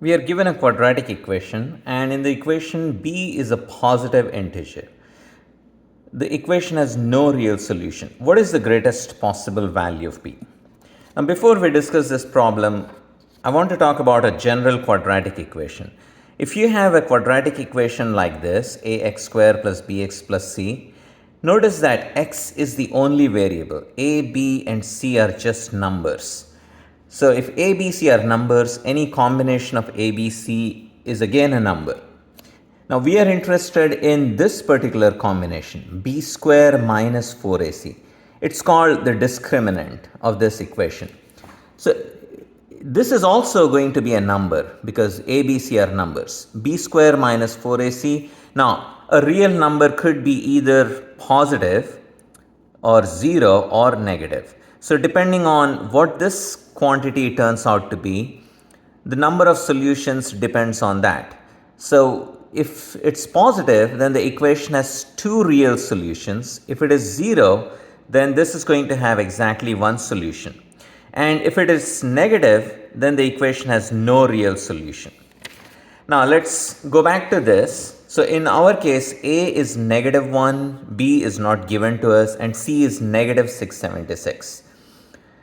We are given a quadratic equation, and in the equation b is a positive integer. The equation has no real solution. What is the greatest possible value of b? Now, before we discuss this problem, I want to talk about a general quadratic equation. If you have a quadratic equation like this, ax square plus bx plus c, notice that x is the only variable. A, b, and c are just numbers. So if a, b, c are numbers, any combination of a, b, c is again a number. Now we are interested in this particular combination, b square minus 4ac. It's called the discriminant of this equation. So this is also going to be a number because a, b, c are numbers. B square minus 4ac. Now a real number could be either positive or 0 or negative. So depending on what this quantity turns out to be, the number of solutions depends on that. So if it's positive, then the equation has two real solutions. If it is 0, then this is going to have exactly one solution. And if it is negative, then the equation has no real solution. Now let's go back to this. So in our case, a is negative 1, b is not given to us, and c is negative 676.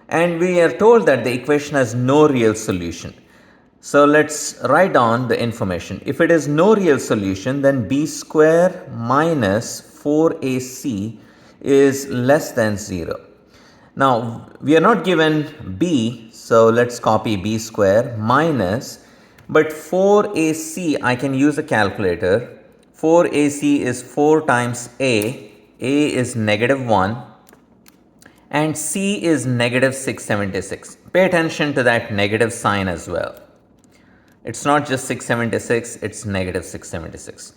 And we are told that the equation has no real solution. So let's write down the information. If it is no real solution, then b square minus 4ac is less than 0. Now we are not given b, so let's copy b square minus, but 4ac I can use a calculator. 4ac is 4 times a is negative 1, and c is negative 676. Pay attention to that negative sign as well. It's not just 676, it's negative 676.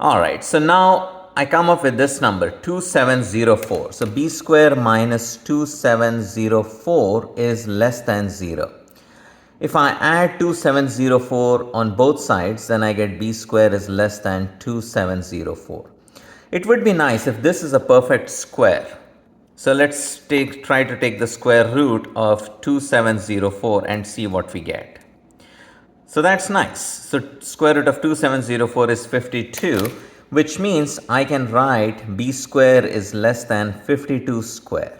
Alright, so now I come up with this number, 2704. So b square minus 2704 is less than 0. If I add 2704 on both sides, then I get b square is less than 2704. It would be nice if this is a perfect square. So let's try to take the square root of 2704 and see what we get. So that's nice. So square root of 2704 is 52, which means I can write b square is less than 52 square.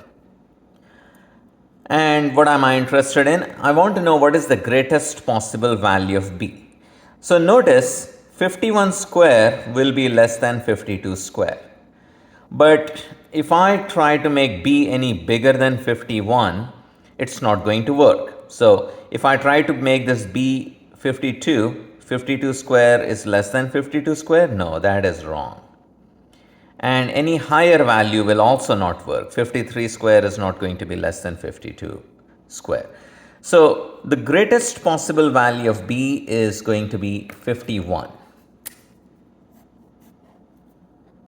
And what am I interested in? I want to know what is the greatest possible value of b. So notice 51 square will be less than 52 square. But if I try to make b any bigger than 51, it's not going to work. So if I try to make this b 52, 52 square is less than 52 square? No, that is wrong. And any higher value will also not work. 53 square is not going to be less than 52 square. So the greatest possible value of b is going to be 51.